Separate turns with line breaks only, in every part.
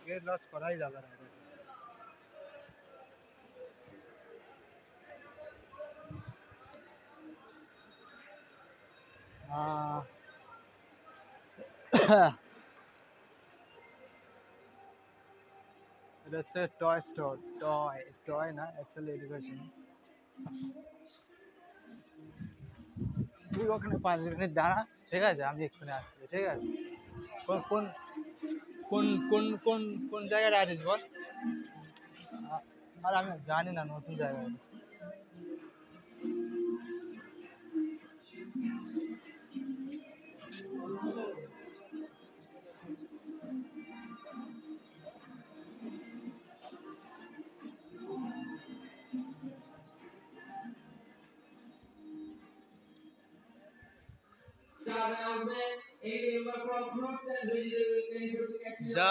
Get lost করাই যাবে না। এটা হচ্ছে টয় স্টোর, টয় না অ্যাকচুয়ালি এডুকেশন। তুই ওখানে 5 মিনিট দাঁড়া, ঠিক আছে, আমি এক্ষুনি আসছি, ঠিক আছে। কোন কোন কোন কোন কোন কোন জায়গায় আছিস বল? আর আমি জানি না নতুন জায়গায়। যা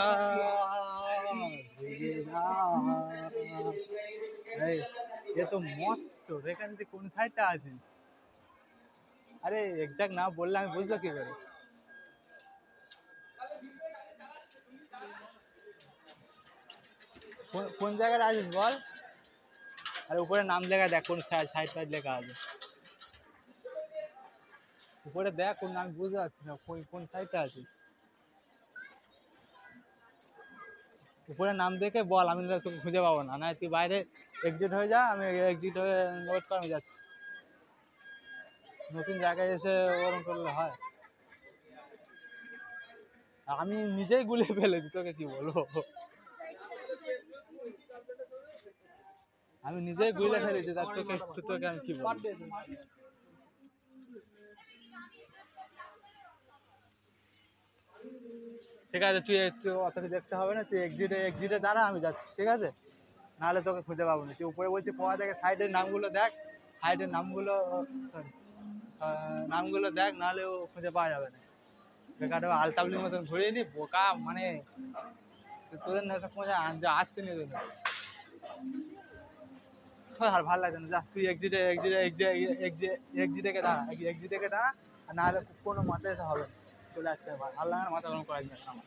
এ তো মত স্টোর, এখানে তুই কোন সাইডটা আছিস? আরে এক্সাক্ট না বললে আমি বুঝবো কি করে? কোন জায়গায় আছিস বল? আরে উপরে নাম লেখা দেখ, কোন সাইড লেখা আছে উপরে দেখ, কোন নাম বুঝতে পারছি না, কোন সাইডটা আছিস? উপরে নাম দেখে বল, আমি তোকে খুঁজে পাবো না। না তুই বাইরে এক্সিট হয়ে যা, আমি এক্সিট হয়ে ওয়েট করে আমি যাচ্ছি। নতুন জায়গায় এসে ওরকম করলে হয়? আমি নিজেই গুলিয়ে ফেলেছি, তোকে কি বলবো? আমি নিজেই গুলিয়ে ফেলেছি, তার তোকে আমি কি বলবো? ঠিক আছে, তুই অতটা দেখতে হবে না, তুই এক্সিটে দাঁড়া, আমি যাচ্ছি, ঠিক আছে? নাহলে তোকে খুঁজে পাবো না। তুই উপরে বলছি পড়া দেখে সাইডের নামগুলো দেখ, সাইডের নামগুলো দেখ, নাহলে ও খুঁজে পাওয়া যাবে না। বেকারে আলতাবলির মতন ঘুরিয়ে নি বোকা, মানে তোদের নেশা পৌঁছে আসছে নি তোদের। আর ভালো লাগছে না, যা তুই এক্সিটে দাঁড়া, এক্সিটে দাঁড়া, আর নাহলে কোনো মাথায় এসে হবে না। চলে যাচ্ছে, ভালো লাগে না, মাথা গরম করা জিনিস আমার।